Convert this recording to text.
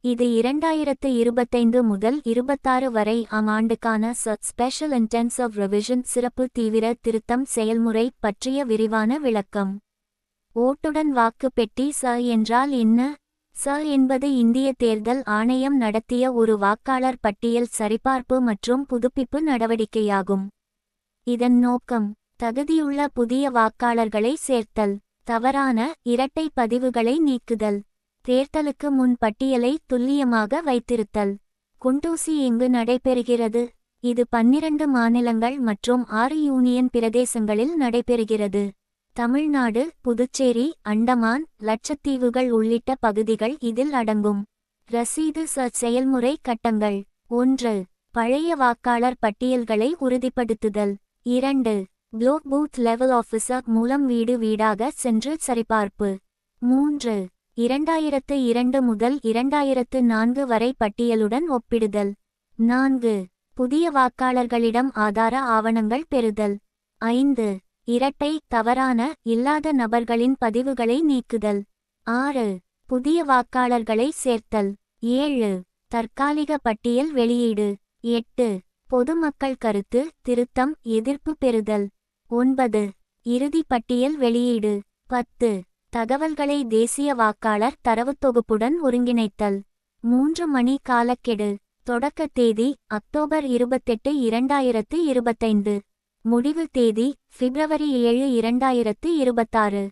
இது 2025 முதல் 26 வரை ஆண்டுக்கான ஸ்பெஷல் இன்டென்சிவ் ரிவிஷன் சிறப்பு தீவிர திருத்தம் செயல்முறை பற்றிய விரிவான விளக்கம். ஓட்டுடன் வாக்கு பெட்டி என்றால் என்ன? என்பது இந்திய தேர்தல் ஆணையம் நடத்திய ஒரு வாக்காளர் பட்டியல் சரிபார்ப்பு மற்றும் புதுப்பிப்பு நடவடிக்கையாகும். இதன் நோக்கம் தகுதியுள்ள புதிய வாக்காளர்களை சேர்த்தல், தவறான இரட்டை பதிவுகளை நீக்குதல், தேர்தலுக்கு முன் பட்டியலை துல்லியமாக வைத்திருத்தல். குண்டூசி எங்கு நடைபெறுகிறது? இது 12 மாநிலங்கள் மற்றும் 6 யூனியன் பிரதேசங்களில் நடைபெறுகிறது. தமிழ்நாடு, புதுச்சேரி, அண்டமான், லட்சத்தீவுகள் உள்ளிட்ட பகுதிகள் இதில் அடங்கும். ரசீது செயல்முறை கட்டங்கள். 1. பழைய வாக்காளர் பட்டியல்களை உறுதிப்படுத்துதல். 2. ப்ளோக் பூத் லெவல் ஆஃபீஸர் மூலம் வீடு வீடாக சென்று சரிபார்ப்பு. 3. 2002 முதல் 2004 வரை பட்டியலுடன் ஒப்பிடுதல். 4. புதிய வாக்காளர்களிடம் ஆதார ஆவணங்கள் பெறுதல். 5. இரட்டை, தவறான, இல்லாத நபர்களின் பதிவுகளை நீக்குதல். 6. புதிய வாக்காளர்களை சேர்த்தல். 7. தற்காலிக பட்டியல் வெளியீடு. 8. பொதுமக்கள் கருத்து திருத்தம் எதிர்ப்பு பெறுதல். 9. இறுதி பட்டியல் வெளியீடு. 10. தகவல்களை தேசிய வாக்காளர் தரவுத்தொகுப்புடன் ஒருங்கிணைத்தல். 3 மணி காலக்கெடு. தொடக்க தேதி அக்டோபர் 28, 2025. முடிவு தேதி பிப்ரவரி 7, 2026.